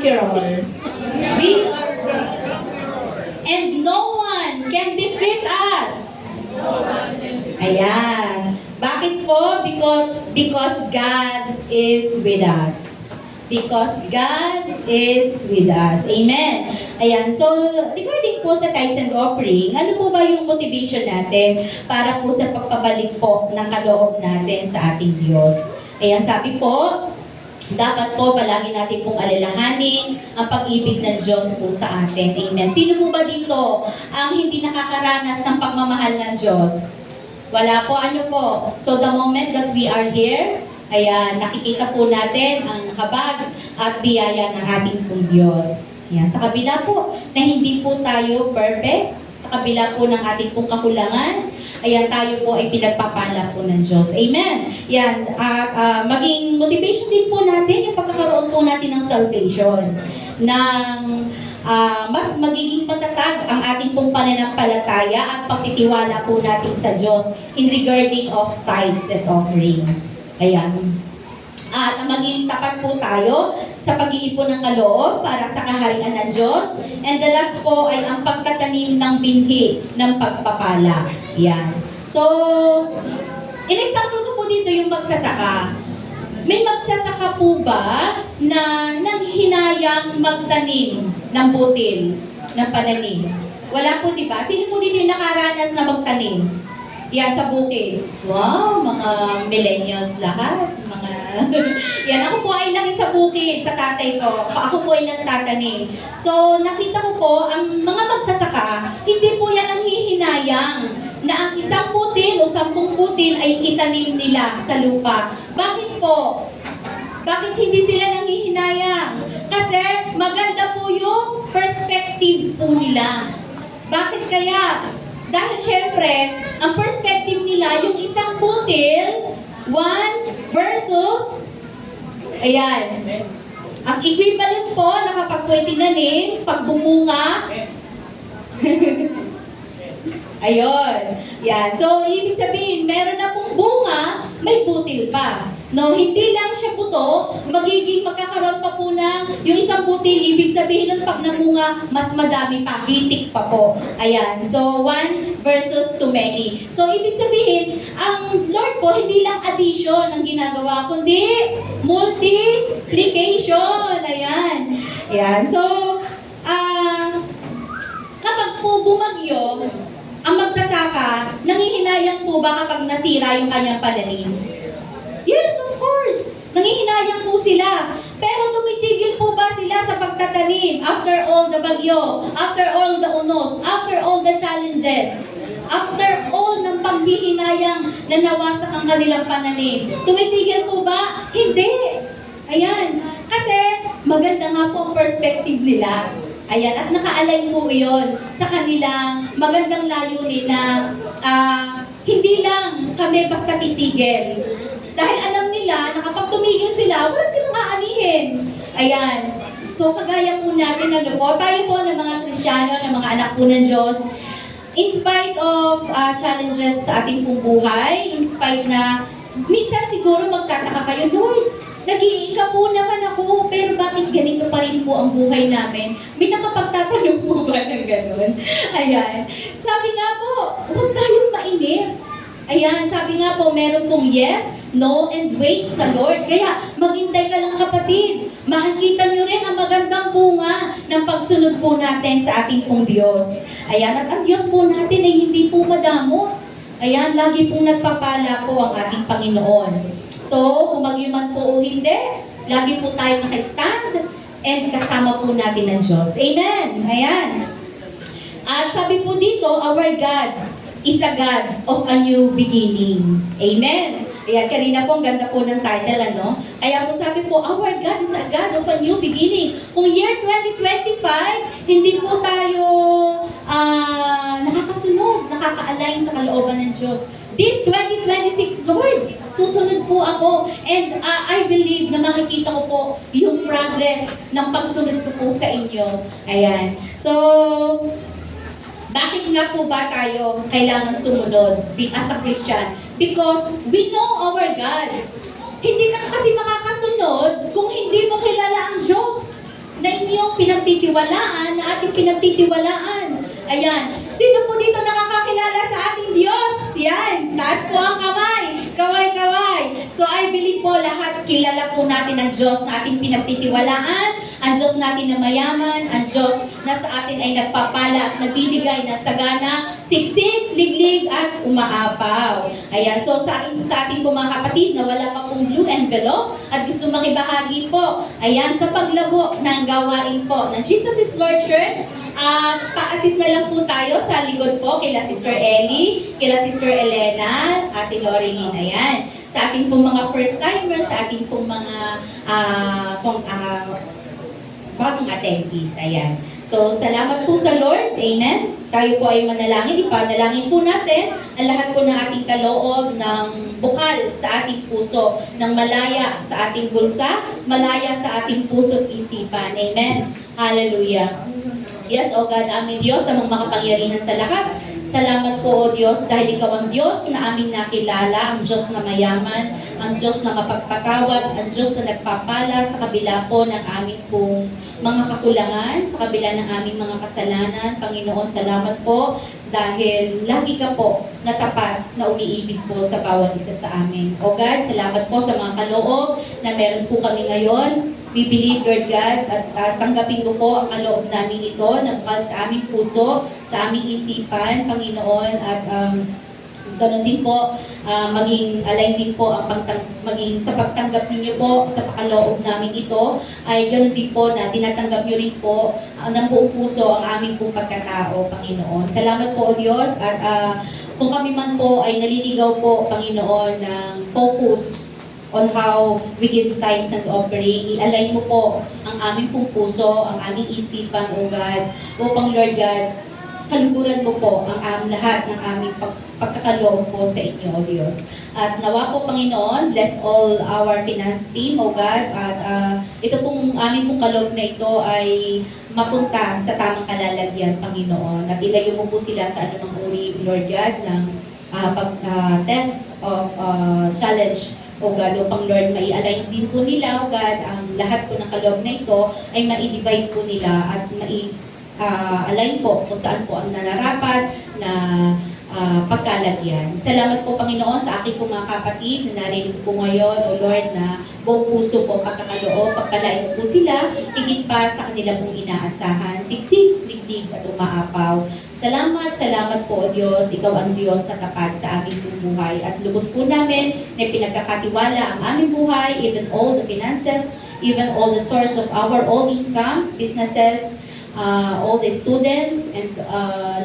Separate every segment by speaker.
Speaker 1: conqueror. We are, and no one can defeat us. Ayan. Bakit po? Because God is with us. Because God is with us. Amen. Ayan. So, regarding po sa tithes and offering, ano po ba yung motivation natin para po sa pagpabalik po ng kaloob natin sa ating Diyos? Ayan, sabi po, dapat po palagi natin pong alalahanin ang pag-ibig ng Diyos po sa atin. Amen. Sino po ba dito ang hindi nakakaranas ng pagmamahal ng Diyos? Wala po, ano po. So the moment that we are here, ayan, nakikita po natin ang habag at biyaya ng ating pong Diyos. Ayan, sa kabila po na hindi po tayo perfect, sa kabila po ng ating pong kakulangan, ayan, tayo po ay pinagpapala po ng Diyos. Amen. Yan. At maging motivation din po natin yung pagkakaroon po natin ng salvation. Ng mas magiging matatag ang ating pong pananampalataya at pagtitiwala po natin sa Diyos in regarding of tithes and offering. Ayan. At maging tapat po tayo sa pag-iipon ng kaloob para sa kaharian ng Diyos. And the last po ay ang pagtatanim ng binhi ng pagpapala. Yan. So, in example ko po dito yung magsasaka. May magsasaka po ba na nanghinayang magtanim ng butil, ng pananim? Wala po, di ba? Sino po dito yung nakaranas na magtanim? Yan, sa bukid. Wow, mga millennials lahat. Mga yan, ako po ay laki sa bukid, sa tatay ko. Ako po ay nagtatanim. So, nakita ko po, ang mga magsasaka, hindi po yan ang hihinayang na ang isang butil o 10 butil ay itanim nila sa lupa. Bakit po? Bakit hindi sila nanghihinayang? Kasi maganda po yung perspective po nila. Bakit kaya? Dahil syempre, ang perspective nila, yung isang butil, 1 versus, ayan, ang equivalent po na kapag po itinanim, pag bumunga, ayun. Yan. So, ibig sabihin, meron na pong bunga, may butil pa. No, hindi lang siya buto, magkakaroon pa po ng yung isang butil, ibig sabihin nun pag namunga, mas madami pa, hitik pa po. Ayan. So, 1 versus too many. So, ibig sabihin, ang Lord po, hindi lang addition ang ginagawa, kundi multiplication. Ayan. Ayan. So, kapag po bumagyo, ang magsasaka, nangihinayang po ba kapag nasira yung kanyang pananim? Yes, of course. Nangihinayang po sila. Pero tumitigil po ba sila sa pagtatanim after all the bagyo, after all the unos, after all the challenges, after all ng paghihinayang na nawasak ang kanilang pananim? Tumitigil po ba? Hindi. Ayan. Kasi maganda nga po ang perspective nila. Ayan, at naka-align po iyon sa kanilang magandang layunin na hindi lang kami basta titigil. Dahil alam nila na kapag tumigil sila, wala silang aanihin. Ayan. So, kagaya po natin, ano po, tayo po ng mga Kristiyano, ng mga anak po ng Diyos, in spite of challenges sa ating pong buhay, in spite na, minsan siguro magtataka kayo, Lord, nag-iinga po naman ako, pero bakit ganito pa rin po ang buhay namin? May nakapagtatanong po ba ng gano'n? Ayan. Sabi nga po, huwag tayong mainip. Ayan, sabi nga po, meron pong yes, no, and wait sa Lord. Kaya, maghintay ka lang kapatid. Makikita nyo rin ang magandang bunga ng pagsunod po natin sa ating pong Diyos. Ayan, at ang Diyos po natin ay hindi po madamot. Ayan, lagi pong nagpapala po ang ating Panginoon. So, kung magyuman po o hindi, lagi po tayo naka-stand and kasama po natin ang Diyos. Amen! Ayan. At sabi po dito, our God is a God of a new beginning. Amen. Ayan, kanina po, ang ganda po ng title, ano? Kaya po sabi po, our God is a God of a new beginning. Kung year 2025, hindi po tayo nakakasunod, nakaka-align sa kalooban ng Diyos. This 2026, Lord, susunod po ako. And I believe na makikita ko po yung progress ng pagsunod ko po sa inyo. Ayan. So, bakit nga po ba tayo kailangan sumunod as a Christian? Because we know our God. Hindi ka kasi makakasunod kung hindi mo kilala ang Diyos. Na pinagtitiwalaan na ating pinagtitiwalaan. Ayan. Sino po dito nakakakilala sa ating Diyos? Yan. Taas po ang kamay. Kaway-kaway. So I believe po lahat kilala po natin ang Diyos na ating pinagtitiwalaan, ang Diyos natin na mayaman, ang Diyos na sa atin ay nagpapala at nagbibigay ng sagana, siksik, liglig, at umaapaw. Ayan. So sa ating po mga kapatid na wala pa pong blue envelope at gusto makibahagi po, ayan, sa paglabo ng gawain po ng Jesus is Lord Church, pa-assist na lang po tayo sa likod po kila Sister Ellie, kila Sister Elena, Ate Loreline, ayan. Sa ating pong mga first-timers, sa ating pong mga bagong attendees, ayan. So, salamat po sa Lord, amen. Tayo po ay manalangin, ipanalangin po natin ang lahat po ng ating kaloob ng bukal sa ating puso, ng malaya sa ating bulsa, malaya sa ating puso at isipan, amen. Hallelujah. Yes, O God, aming Diyos, amang makapangyarihan sa lahat. Salamat po, O Diyos, dahil Ikaw ang Diyos na aming nakilala, ang Diyos na mayaman, ang Diyos na mapagpatawad, ang Diyos na nagpapala sa kabila po ng aming pong mga kakulangan, sa kabila ng aming mga kasalanan. Panginoon, salamat po dahil lagi ka po natapat na umiibig po sa bawat isa sa amin. O God, salamat po sa mga kaloob na meron po kami ngayon. We believe, Lord God, at tanggapin ko po ang kaloob namin ito na bukal sa aming puso, sa aming isipan, Panginoon, at ganoon din po, maging align din po ang maging sa pagtanggap ninyo po sa pakaloob namin ito, ay ganoon din po na tinatanggap nyo rin po ng buong puso ang aming pong pagkatao, Panginoon. Salamat po, O Diyos, at kung kami man po ay naliligaw po, Panginoon, ng focus on how we give tithes and offering, i-align mo po ang aming pong puso, ang aming isipan, O God, upang, Lord God, kaluguran mo po ang lahat ng aming pagkakaloob po sa inyo, O Diyos. At nawa po, Panginoon, bless all our finance team, O God, at ito pong aming pong kaloob na ito ay mapunta sa tamang kalalagyan, Panginoon. At ilayo mo po sila sa anumang uri, Lord God, ng test of challenge, O God, upang Lord, mai-align din po nila, O God, ang lahat po ng kaloob na ito ay mai-divide po nila at align po kung saan po ang nararapat na pagkalagyan. Salamat po, Panginoon, sa aking po mga kapatid na narinig po ngayon, O Lord, na buong puso po pagkakaloob, pagkalain po sila, higit pa sa kanila pong inaasahan, siksik, liglig at umaapaw. Salamat po, O Diyos. Ikaw ang Diyos na tapat sa aming buhay. At lubos po namin na pinagkakatiwala ang aming buhay, even all the finances, even all the source of our all incomes, businesses, all the students, and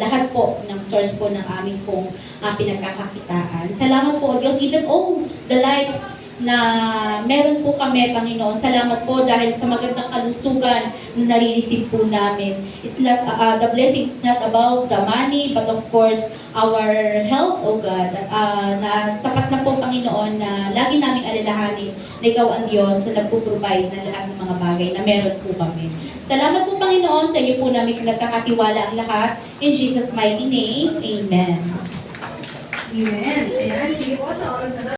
Speaker 1: lahat po ng source po ng aming pong pinagkakakitaan. Salamat po, O Diyos. Even all the lives na meron po kami, Panginoon. Salamat po dahil sa magandang kalusugan na nare-receive po namin. It's not, the blessing is not about the money, but of course, our health, O God. Na sapat na po, Panginoon, na lagi naming alalahanin na Ikaw ang Diyos na nagpo-provide ng lahat ng mga bagay na meron po kami. Salamat po, Panginoon, sa iyo po namin pinagkakatiwala ang lahat. In Jesus' mighty name, Amen.
Speaker 2: Amen. Ayan, sige po sa oras na